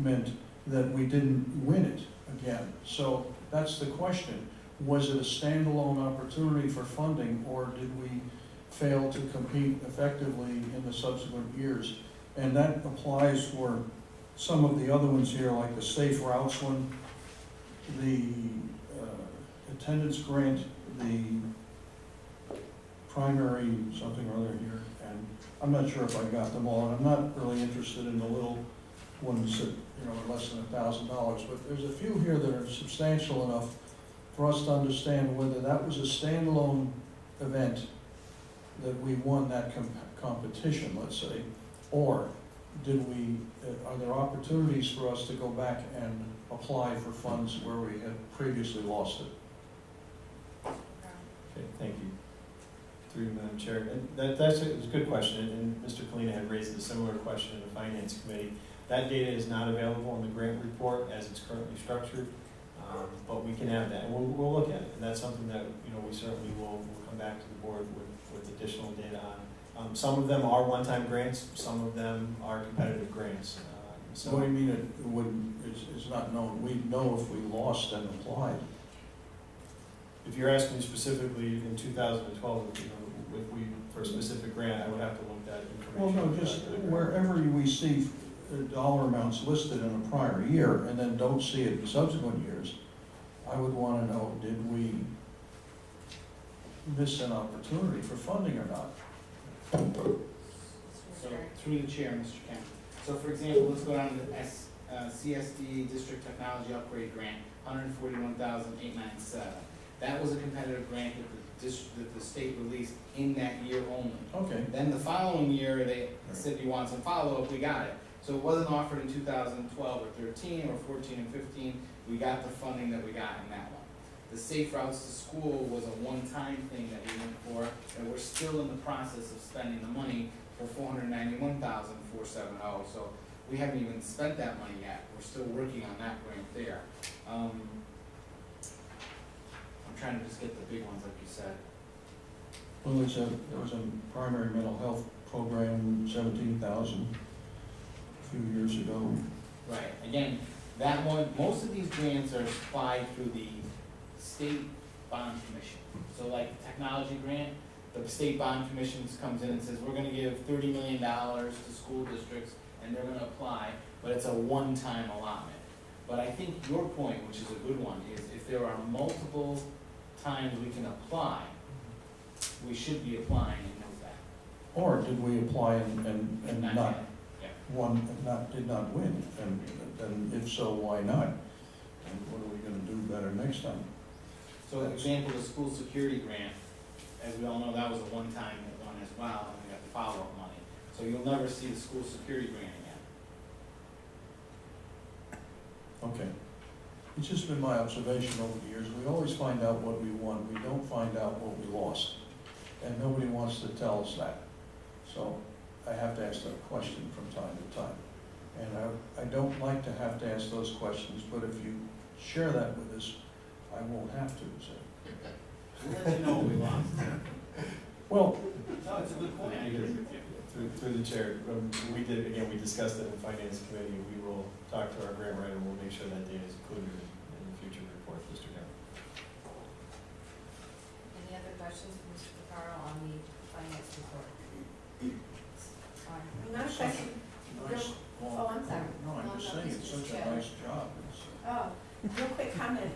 meant that we didn't win it again. So that's the question. Was it a standalone opportunity for funding, or did we fail to compete effectively in the subsequent years? And that applies for some of the other ones here, like the Safe Routes one, the attendance grant, the primary something or other here, and I'm not sure if I got them all, and I'm not really interested in the little ones that, you know, are less than $1,000, but there's a few here that are substantial enough for us to understand whether that was a standalone event that we won that competition, let's say, or did we, are there opportunities for us to go back and apply for funds where we had previously lost it? Okay, thank you. Through you, Madam Chair. And that's a good question, and Mr. Kalina had raised a similar question in the Finance Committee. That data is not available in the grant report as it's currently structured, but we can add that, and we'll look at it. And that's something that, you know, we certainly will come back to the board with additional data on. Some of them are one-time grants, some of them are competitive grants. So what do you mean it's not known? We know if we lost and applied. If you're asking specifically in 2012, you know, if we, for a specific grant, I would have to look that information. Well, no, just wherever we see dollar amounts listed in a prior year and then don't see it in subsequent years, I would want to know, did we miss an opportunity for funding or not? So, through the chair, Mr. Kemp. So, for example, let's go down to the CSD District Technology Upgrade Grant, $141,897. That was a competitive grant that the state released in that year only. Okay. Then the following year, they said you want some follow-up, we got it. So it wasn't offered in 2012 or 13 or 14 and 15. We got the funding that we got in that one. The Safe Routes to School was a one-time thing that we went for, and we're still in the process of spending the money for $491,470. So we haven't even spent that money yet. We're still working on that grant there. I'm trying to just get the big ones, like you said. Well, there was a primary mental health program, 17,000 a few years ago. Right. Again, that one, most of these grants are supplied through the State Bond Commission. So like the technology grant, the State Bond Commission comes in and says, we're going to give $30 million to school districts, and they're going to apply, but it's a one-time allotment. But I think your point, which is a good one, is if there are multiple times we can apply, we should be applying and know that. Or did we apply and not yeah. did not win? And if so, why not? And what are we going to do better next time? So, for example, the school security grant, as we all know, that was a one-time one as well, and we got the follow-up money. So you'll never see the school security grant again. Okay. It's just been my observation over the years. We always find out what we won. We don't find out what we lost. And nobody wants to tell us that. So I have to ask that question from time to time. And I don't like to have to ask those questions, but if you share that with us, I won't have to. So. We'll let you know we lost. Well, no, it's a good point. I agree with you. Through the chair, we discussed it in the Finance Committee. We will talk to our grant writer and we'll make sure that data is included in the future report, Mr. Kemp. Any other questions from Mr. Picaro on the finance report? Not a question. nice. Oh, I'm sorry. No, I'm just saying, it's such a nice job. Oh, real quick comment.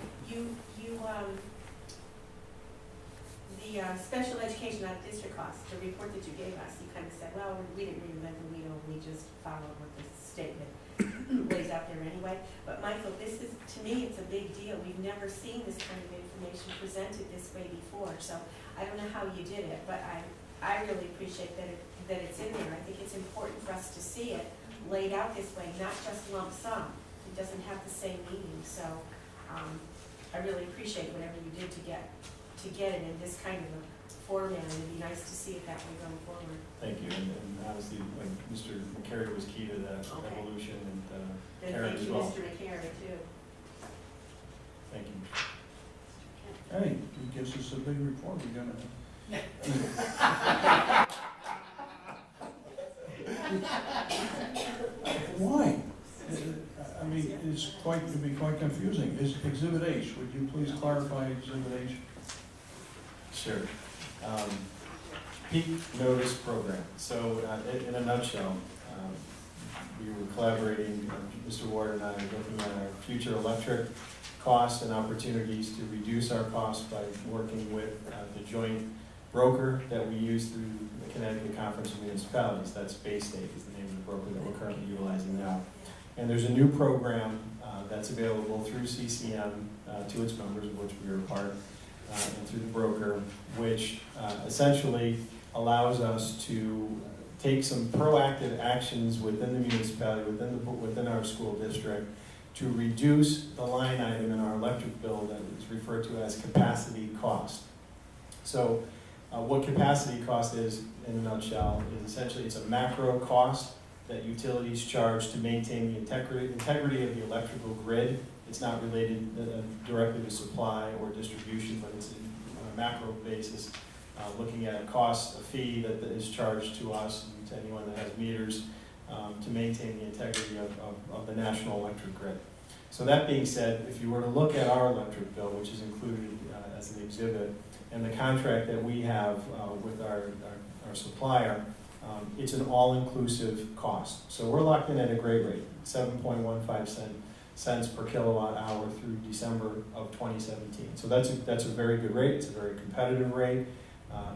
The special education out of district costs, the report that you gave us, you kind of said, well, we didn't reinvent the wheel, we just followed what the statement lays out there anyway. But Michael, this is, to me, it's a big deal. We've never seen this kind of information presented this way before. So I don't know how you did it, but I really appreciate that it's in there. I think it's important for us to see it laid out this way, not just lump sum. It doesn't have the same meaning. So I really appreciate whatever you did to get it in this kind of a format. It'd be nice to see it that way going forward. Thank you, and obviously, when Mr. McCary was key to that evolution, and Karen as well. Thank you, Mr. McCary, too. Thank you. Hey, he gives us a big report. We're gonna. Why? I it'd be quite confusing. Is Exhibit H, would you please clarify Exhibit H? Sure. Peak notice program. So in a nutshell, we were collaborating, Mr. Ward and I are looking at our future electric costs and opportunities to reduce our costs by working with the joint broker that we use through the Connecticut Conference of Municipalities. That's Bay State is the name of the broker that we're currently utilizing now. And there's a new program that's available through CCM to its members, of which we are a part, and through the broker, which essentially allows us to take some proactive actions within the municipality, within our school district, to reduce the line item in our electric bill that is referred to as capacity cost. So what capacity cost is, in a nutshell, is essentially it's a macro cost that utilities charge to maintain the integrity of the electrical grid. It's not related directly to supply or distribution, but it's on a macro basis, looking at a fee that is charged to us and to anyone that has meters to maintain the integrity of the national electric grid. So that being said, if you were to look at our electric bill, which is included as an exhibit, and the contract that we have with our supplier, it's an all-inclusive cost. So we're locked in at a great rate, 7.15 cents per kilowatt hour through December of 2017. So that's a very good rate. It's a very competitive rate.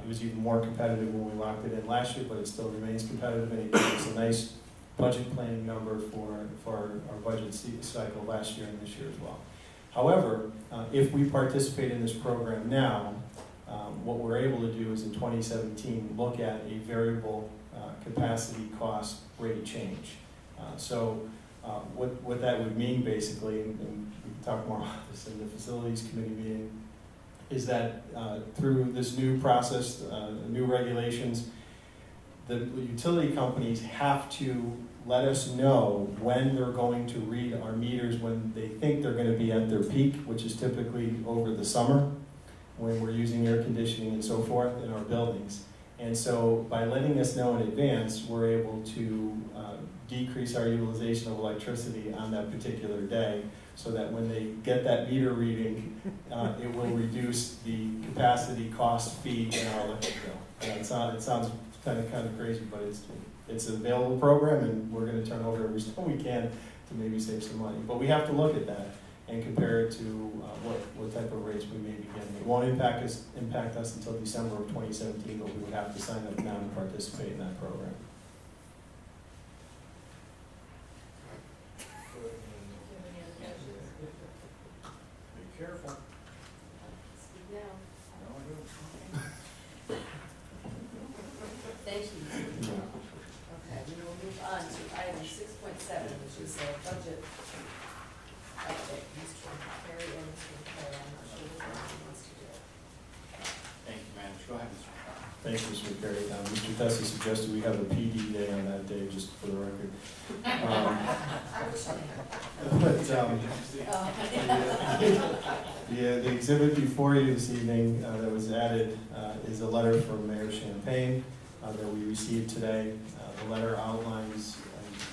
It was even more competitive when we locked it in last year, but it still remains competitive, and it gives us a nice budget planning number for our budget cycle last year and this year as well. However, if we participate in this program now, what we're able to do is in 2017 look at a variable capacity cost rate change. So what that would mean basically, and we can talk more about this in the facilities committee meeting, is that through this new process, new regulations, the utility companies have to let us know when they're going to read our meters when they think they're going to be at their peak, which is typically over the summer when we're using air conditioning and so forth in our buildings. And so by letting us know in advance, we're able to decrease our utilization of electricity on that particular day, so that when they get that meter reading, it will reduce the capacity cost fee in our electric bill. And it sounds kind of crazy, but it's an available program, and we're going to turn over every stone we can to maybe save some money. But we have to look at that and compare it to what type of rates we may be getting. It won't impact us until December of 2017, but we would have to sign up now and participate in that program. Be careful. Speak now. No, I don't. Thank you. Okay, we will move on to item 6.7, which is a budget update. Mr. Perry and Mr. Perry, I'm not sure which one he wants to do it. Thank you, manager. Go ahead, Mr. McCarroll. Thank you, Mr. McCary. Mr. Tessie suggested we have a PD day on that day, just for the record. I wish I had. But the exhibit before you this evening that was added is a letter from Mayor Champagne that we received today. The letter outlines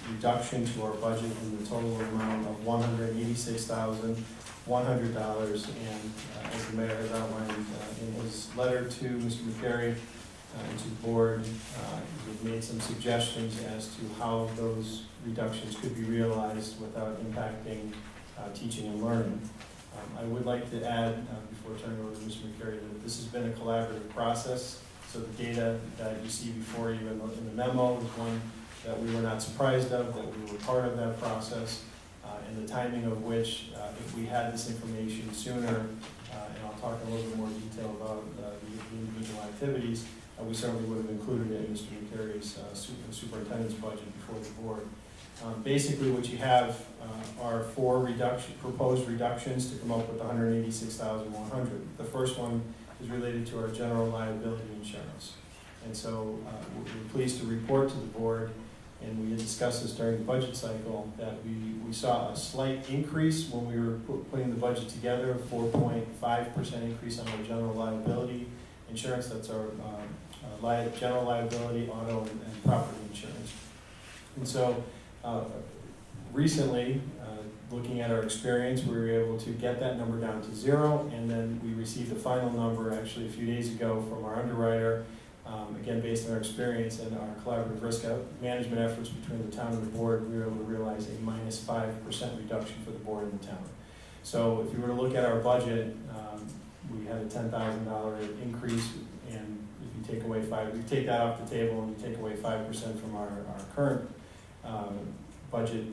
a reduction to our budget in the total amount of $186,100, and as the mayor has outlined in his letter to Mr. McCary and to the board, we've made some suggestions as to how those reductions could be realized without impacting teaching and learning. I would like to add, before turning over to Mr. McCary, that this has been a collaborative process. So the data that you see before you in the memo is one that we were not surprised of, that we were part of that process, and the timing of which, if we had this information sooner, and I'll talk in a little bit more detail about the individual activities, we certainly would have included it in Mr. McCary's superintendent's budget before the board. Basically, what you have are four proposed reductions to come up with $186,100. The first one is related to our general liability insurance. And so we're pleased to report to the board, and we had discussed this during the budget cycle, that we saw a slight increase when we were putting the budget together, 4.5% increase on our general liability insurance. That's our general liability, auto, and property insurance. And so recently, looking at our experience, we were able to get that number down to 0, and then we received a final number actually a few days ago from our underwriter, again, based on our experience and our collaborative risk management efforts between the town and the board, we were able to realize a -5% reduction for the board and the town. So if you were to look at our budget, we had a $10,000 increase, and if you take away you take that off the table and you take away 5% from our current budget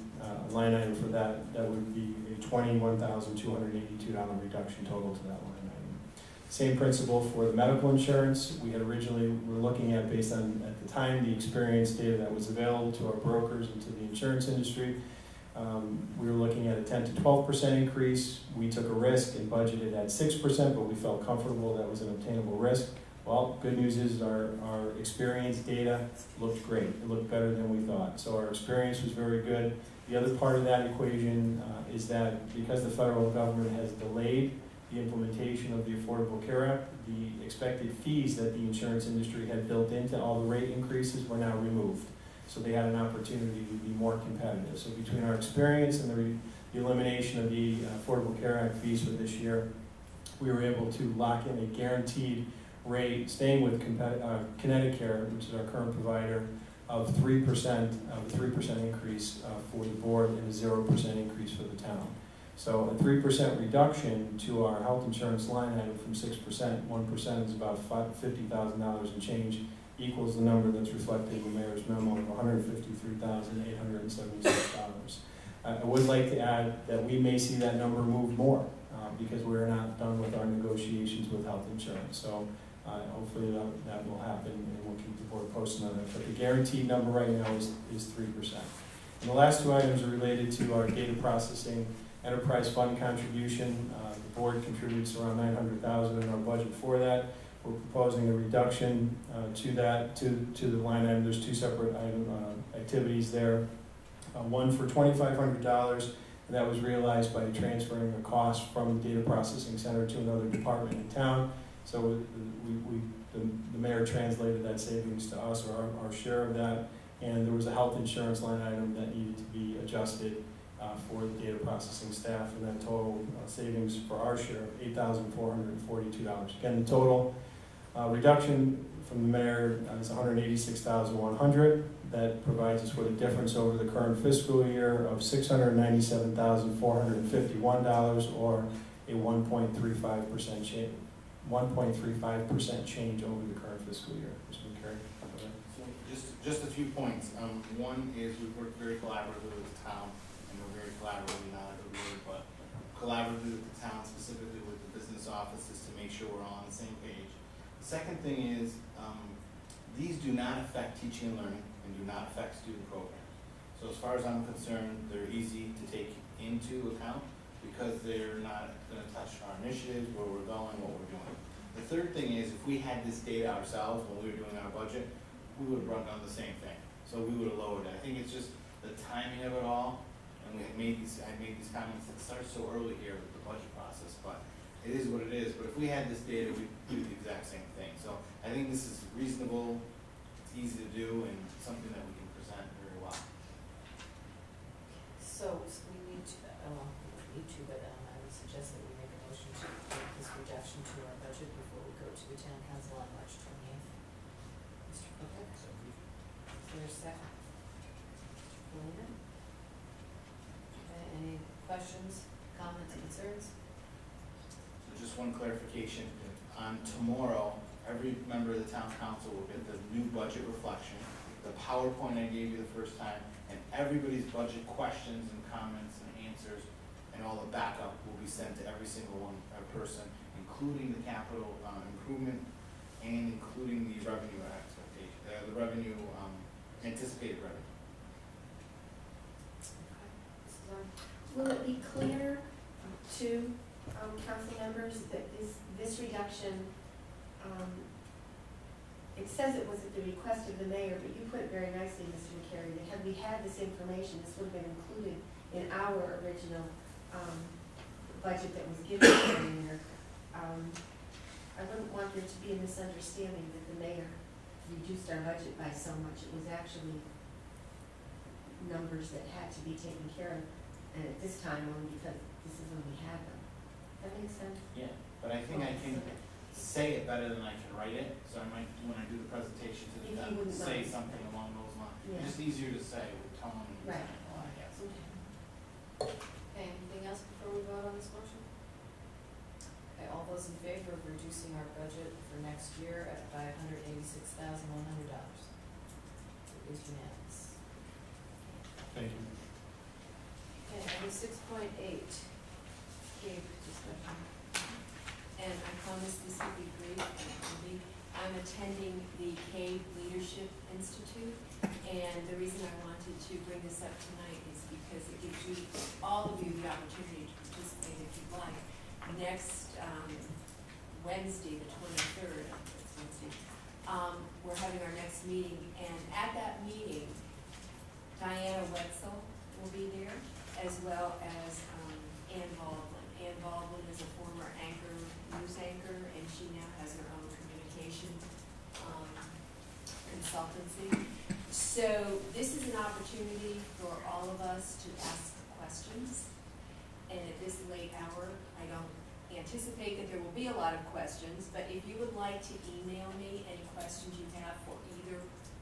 line item for that, that would be a $21,282 reduction total to that line item. Same principle for the medical insurance. We had originally were looking at, based on, at the time, the experience data that was available to our brokers and to the insurance industry. We were looking at a 10 to 12% increase. We took a risk and budgeted at 6%, but we felt comfortable that was an obtainable risk. Well, good news is our experience data looked great. It looked better than we thought. So our experience was very good. The other part of that equation is that because the federal government has delayed the implementation of the Affordable Care Act, the expected fees that the insurance industry had built into all the rate increases were now removed. So they had an opportunity to be more competitive. So between our experience and the elimination of the Affordable Care Act fees for this year, we were able to lock in a guaranteed rate, staying with Connecticut, which is our current provider, of 3%, a 3% increase for the board and a 0% increase for the town. So a 3% reduction to our health insurance line item from 6%, 1% is about $50,000 and change, equals the number that's reflected in the mayor's memo of $153,876. I would like to add that we may see that number move more because we're not done with our negotiations with health insurance. So hopefully that will happen, and we'll keep the board posted on that. But the guaranteed number right now is 3%. And the last two items are related to our data processing enterprise fund contribution. The board contributes around $900,000 in our budget for that. We're proposing a reduction to the line item. There's two separate activities there. One for $2,500, and that was realized by transferring a cost from the data processing center to another department in town. So the mayor translated that savings to us, or our share of that, and there was a health insurance line item that needed to be adjusted for the data processing staff, and that total savings for our share of $8,442. Again, the total reduction from the mayor is $186,100. That provides us with a difference over the current fiscal year of $697,451, or a 1.35% change. 1.35% change over the current fiscal year. Mr. McCary. So just a few points. One is we've worked very collaboratively with the town, and we're very collaboratively, not a good word, but collaboratively with the town, specifically with the business offices, to make sure we're all on the same page. The second thing is these do not affect teaching and learning and do not affect student programs. So as far as I'm concerned, they're easy to take into account because they're not going to touch our initiatives, where we're going, what we're doing. The third thing is, if we had this data ourselves when we were doing our budget, we would have run on the same thing. So we would have lowered it. I think it's just the timing of it all, and I made these comments that start so early here with the budget process, but it is what it is. But if we had this data, we'd do the exact same thing. So I think this is reasonable, it's easy to do, and something that we can present very well. So we need to, but I would suggest that we make a motion to make this reduction to our budget before we go to the town council on March 28th. Mr. Cook? Is there a second? Melina? Okay, any questions, comments, concerns? So just one clarification. On tomorrow, every member of the town council will get the new budget reflection, the PowerPoint I gave you the first time, and everybody's budget questions and comments and answers and all the backup will be sent to every single person, including the capital improvement and including the revenue expectation, anticipated revenue. Will it be clear to council members that this reduction, it says it was at the request of the mayor, but you put it very nicely, Mr. McCary, that had we had this information, this would have been included in our original budget that was given to the mayor. I wouldn't want there to be a misunderstanding that the mayor reduced our budget by so much. It was actually numbers that had to be taken care of and at this time, only because this is when we have them. That makes sense? Yeah, but I think I can say it better than I can write it, so I might, when I do the presentation to If you them, wouldn't say mind. something along those lines. Yeah. Just easier to say with tone and Right. example, I guess. Okay, anything else before we vote on this motion? Okay, all those in favor of reducing our budget for next year by $186,100? It is unanimous. Thank you. Okay, item 6.8, Gabe discussion. And I promise this will be brief, and it will be, I'm attending the CAVE Leadership Institute, and the reason I wanted to bring this up tonight is because it gives you, all of you, the opportunity to participate if you'd like. Next Wednesday, the 23rd, it's Wednesday, we're having our next meeting, and at that meeting, Diana Wetzel will be there, as well as Ann Baldwin. Ann Baldwin is a former news anchor, and she now has her own communication consultancy. So this is an opportunity for all of us to ask questions. And at this late hour, I don't anticipate that there will be a lot of questions, but if you would like to email me any questions you have for either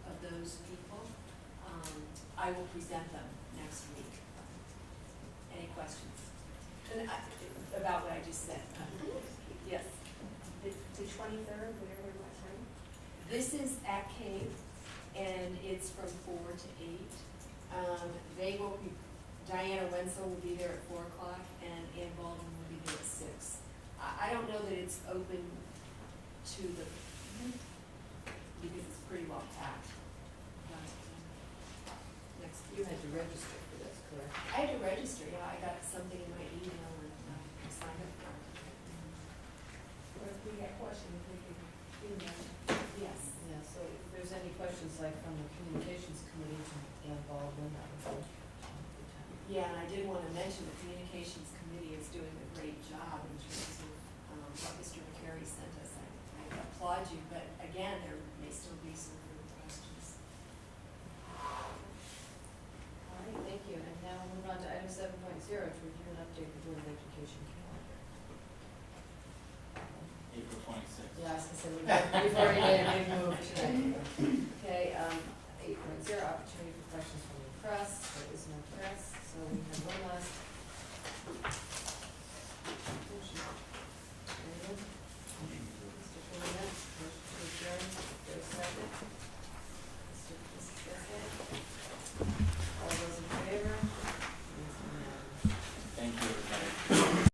of those people, I will present them next week. Any questions? And about what I just said? Yes. The 23rd, whatever it was, right? This is at CAVE, and it's from 4 to 8. They will be, Diana Wenzel will be there at 4 o'clock, and Ann Baldwin will be there at 6. I don't know that it's open to the, because it's pretty well packed. Next, You had to register for this, correct? I had to register, yeah, I got something in my email and I signed up for it. Or if we had questions, we could email. Yes. Yeah, so if there's any questions like from the communications committee to Ann Baldwin, that would be good time. Yeah, and I did want to mention the communications committee is doing a great job in terms of what Mr. McCary sent us. I applaud you, but again, there may still be some further questions. All right, thank you. And now we'll move on to item 7.0, to review and update the Board of Education calendar. April 26th. Yeah, I was gonna say, we've already made a big move today. Okay, 8.0, opportunity for questions from the press. There is no press, so we have one last